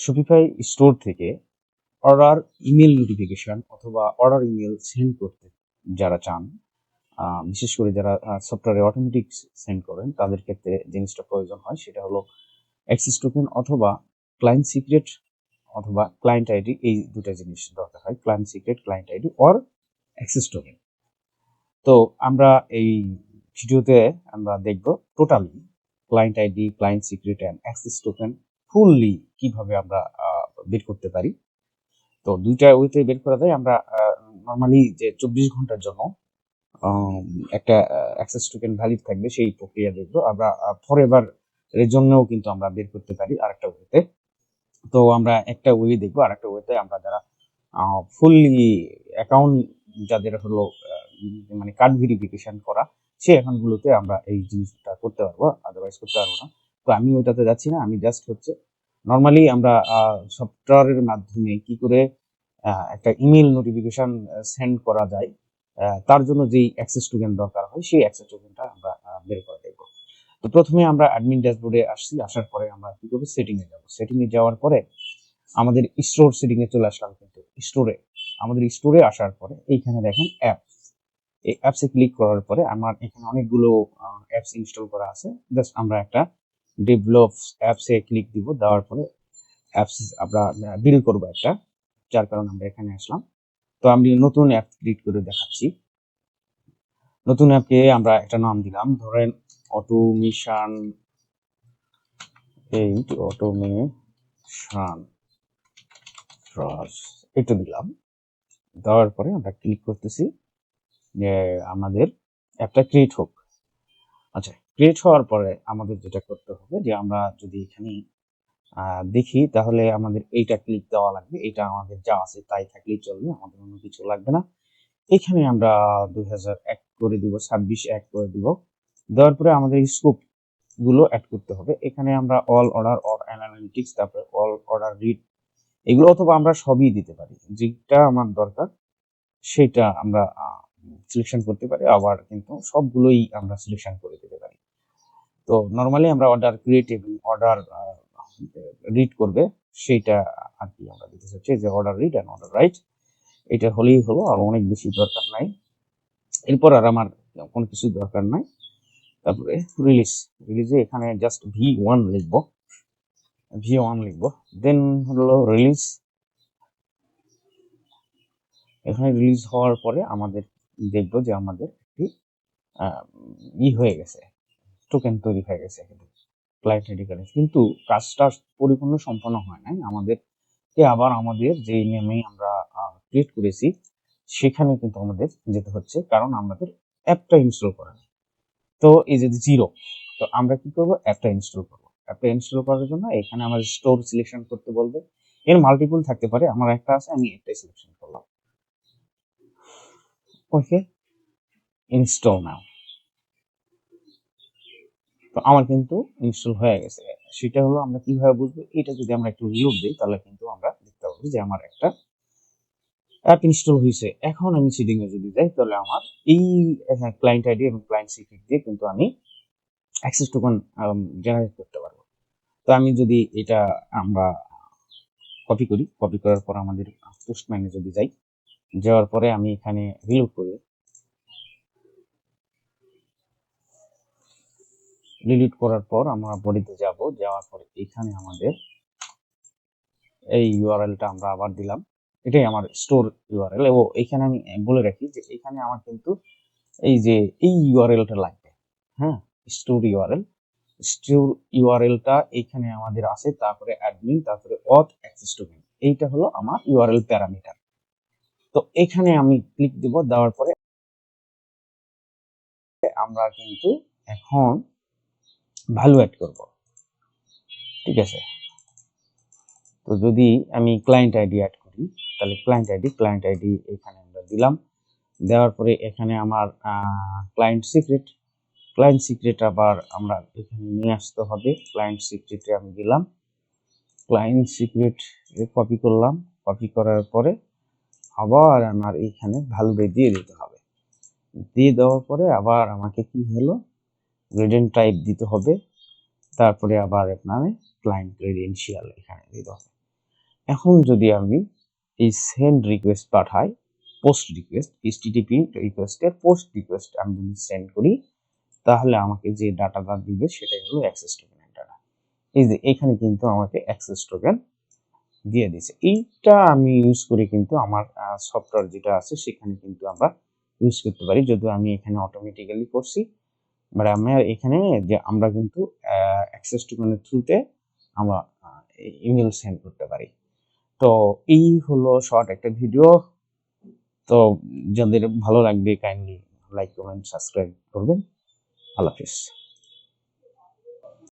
Shopify store থেকে order email notification অথবা order email send করতে যারা চান, বিশেষ করে যারা সফটওয়্যারে অটোমেটিক সেন্ড করেন, তাদের ক্ষেত্রে জিনিসটা প্রয়োজন হয় সেটা হলো অ্যাক্সেস টোকেন অথবা ক্লায়েন্ট সিক্রেট অথবা ক্লায়েন্ট আইডি। এই দুটা জিনিস দরকার হয়, client secret, client ID or access token. তো আমরা এই ভিডিওতে আমরা দেখব totally client ID, client secret and access token fully কিভাবে আমরা বের করতে পারি। তো দুইটা ওয়েতে বের করা যায়। আমরা নর্মালি যে 24 ঘন্টার জন্য একটা অ্যাক্সেস টোকেন ভ্যালিড থাকবে সেই প্রক্রিয়া দেখবো। আমরা ফরএভার এর জন্যও কিন্তু আমরা বের করতে পারি আরেকটা ওয়েতে। তো আমরা একটা ওয়ে দেখবো, আরেকটা ওয়েতে আমরা যারা ফুললি অ্যাকাউন্ট যাদের হলো মানে কার্ড ভেরিফিকেশন করা, সেই অ্যাকাউন্টগুলোতে আমরা এই জিনিসটা করতে পারবো, আদারওয়াইজ করতে পারবো না। তো আমি ওইটাতে যাচ্ছি না, আমি জাস্ট হচ্ছে নর্মালি আমরা সফটওয়্যারের মাধ্যমে কি করে একটা ইমেল নোটিফিকেশন সেন্ড করা যায়, তার জন্য যেই অ্যাক্সেস টোকেন দরকার হয় সেই অ্যাক্সেস টোকেনটা আমরা বের করে দেখবো। তো প্রথমে আমরা অ্যাডমিন ড্যাশবোর্ডে আসছি, আসার পরে আমরা কি করবো, সেটিংয়ে যাবো। সেটিংয়ে যাওয়ার পরে আমাদের স্টোর সেটিংয়ে চলে আসলাম। কিন্তু স্টোরে, আমাদের স্টোরে আসার পরে এইখানে দেখেন অ্যাপস, এই অ্যাপসে ক্লিক করার পরে আমার এখানে অনেকগুলো অ্যাপস ইনস্টল করা আছে। জাস্ট আমরা একটা ডেভেলপ অ্যাপসে ক্লিক দিব, দেওয়ার পরে অ্যাপস আমরা বিল্ড করবো একটা, যার কারণে আমরা এখানে আসলাম। তো আমি নতুন অ্যাপ ক্রিয়েট করে দেখাচ্ছি। নতুন অ্যাপকে আমরা একটা নাম দিলাম, ধরেন অটোমেশন, একটু দিলাম। দেওয়ার পরে আমরা ক্লিক করতেছি যে আমাদের অ্যাপটা ক্রিয়েট হোক। আচ্ছা, ক্রিয়েট হওয়ার পরে আমাদের যেটা করতে হবে যে আমরা যদি এখানে দেখি তাহলে আমাদের এইটা ক্লিক দেওয়া লাগবে। এটা আমাদের যা আছে তাই থাকলেই চলবে, আমাদের অন্য কিছু লাগবে না। এখানে আমরা 2001 করে দিব, 26 এক করে দিব। দেওয়ার পরে আমাদের স্কোপ গুলো অ্যাড করতে হবে। এখানে আমরা অল অর্ডার অর অ্যানালিটিক্স, তারপরে অল অর্ডার রিড, এগুলো অথবা আমরা সবই দিতে পারি। যেটা আমার দরকার সেটা আমরা সিলেকশন করতে পারি, আবার কিন্তু সবগুলোই আমরা সিলেকশন করে দিতে পারি। তো নর্মালি আমরা অর্ডার ক্রিয়েট এবং অর্ডার রিড করবে সেইটা আর কি আমরা দিতে চাচ্ছি, যে order read and order right. এটা হলেই হলো, আর অনেক বেশি দরকার নাই। এরপর আর আমার কোনো কিছু দরকার নাই। তারপরে রিলিজে এখানে জাস্ট V1 লিখবো, দেন হলো রিলিজ। এখানে রিলিজ হওয়ার পরে আমাদের দেখবো যে আমাদের একটি হয়ে গেছে, টোকেন তৈরি হয়ে গেছে ক্লায়েন্ট আইডি কার্ডে। কিন্তু কাজটা পরিপূর্ণ সম্পন্ন হয় নাই। আমাদেরকে আবার আমাদের যে নেমে আমরা ক্রিয়েট করেছি সেখানে কিন্তু আমাদের যেতে হচ্ছে, কারণ আমাদের অ্যাপটা ইনস্টল করা নেই। তো এই যে 0, তো আমরা কি করব, অ্যাপটা ইনস্টল করব। অ্যাপটা ইনস্টল করার জন্য এখানে আমাদের স্টোর সিলেকশন করতে বলবে। এর মাল্টিপল থাকতে পারে, আমার একটা আছে, আমি একটাই সিলেকশন করলাম। ওকে, ইনস্টল নাও। তো আমার কিন্তু ইনস্টল হয়ে গেছে। সেটা হলো আমরা কিভাবে বুঝবো, এটা যদি আমরা একটু রিলোড দিই তাহলে কিন্তু আমরা দেখতে পাবো যে আমার একটা অ্যাপ ইনস্টল হয়েছে। এখন আমি সেটিং এ যদি যাই তাহলে আমার এই ক্লায়েন্ট আইডি এবং ক্লায়েন্ট সিক্রেট দিয়ে কিন্তু আমি অ্যাক্সেস টোকেন জেনারেট করতে পারবো। তো আমি যদি এটা আমরা কপি করি, কপি করার পর আমাদের পোস্টম্যানে যদি যাই, যাওয়ার পরে আমি এখানে রিলোড করি, ডিলিট করার পর আমরা বডিতে যাব, যাওয়ার পরে এখানে আমাদের এই ইউআরএলটা আমরা আবার দিলাম। এটাই আমার স্টোর ইউআরএল। এবং এখানে আমি বলে রাখি যে এখানে আমার কিন্তু এই যে এই ইউআরএলটা লাগবে। হ্যাঁ, স্টোর ইউআরএলটা এখানে আমাদের আছে, তারপরে অ্যাডমিন, তারপরে অথ, অ্যাক্সেস টোকেন, এইটা হলো আমার ইউআরএল প্যারামিটার। তো এখানে আমি ক্লিক দেব, দেওয়ার পরে আমরা কিন্তু এখন ভ্যালু অ্যাড করব। ঠিক আছে, তো যদি আমি ক্লায়েন্ট আইডি অ্যাড করি তাহলে ক্লায়েন্ট আইডি এখানে আমরা দিলাম। দেওয়ার পরে এখানে আমার ক্লায়েন্ট সিক্রেট আবার আমরা এখানে নিয়ে আসতে হবে। ক্লায়েন্ট সিক্রেটে আমি দিলাম, ক্লায়েন্ট সিক্রেট কপি করলাম। কপি করার পরে আবার আমার এইখানে ভ্যালু দিয়ে দিতে হবে। দিয়ে দেওয়ার পরে আবার আমাকে কি হলো, গ্রেডেন্ট টাইপ দিতে হবে। তারপরে আবার আপনার ক্লায়েন্ট ক্রেডেনশিয়াল এখানে দিতে হবে। এখন যদি আমি এই সেন্ড রিকোয়েস্ট পাঠাই, পোস্ট রিকোয়েস্ট, এইচটিটিপি রিকোয়েস্টের পোস্ট রিকোয়েস্ট আমি যদি সেন্ড করি, তাহলে আমাকে যে ডাটাটা দিবে সেটাই হলো অ্যাক্সেস টোকেনের ডাটা। এই যে এখানে কিন্তু আমাকে অ্যাক্সেস টোকেন দিয়ে দিছে। এইটা আমি ইউজ করে কিন্তু আমার সফটওয়্যার যেটা আছে সেখানে কিন্তু আমরা ইউজ করতে পারি, যদিও আমি এখানে অটোমেটিক্যালি করছি। বাট আমার এখানে যে আমরা কিন্তু অ্যাক্সেস টোকেনের থ্রুতে আমরা ইমেল সেন্ড করতে পারি। তো এই হলো শর্ট একটা ভিডিও। তো যাদের ভালো লাগবে কাইন্ডলি লাইক, কমেন্ট, সাবস্ক্রাইব করবেন। আল্লাহ হাফিজ।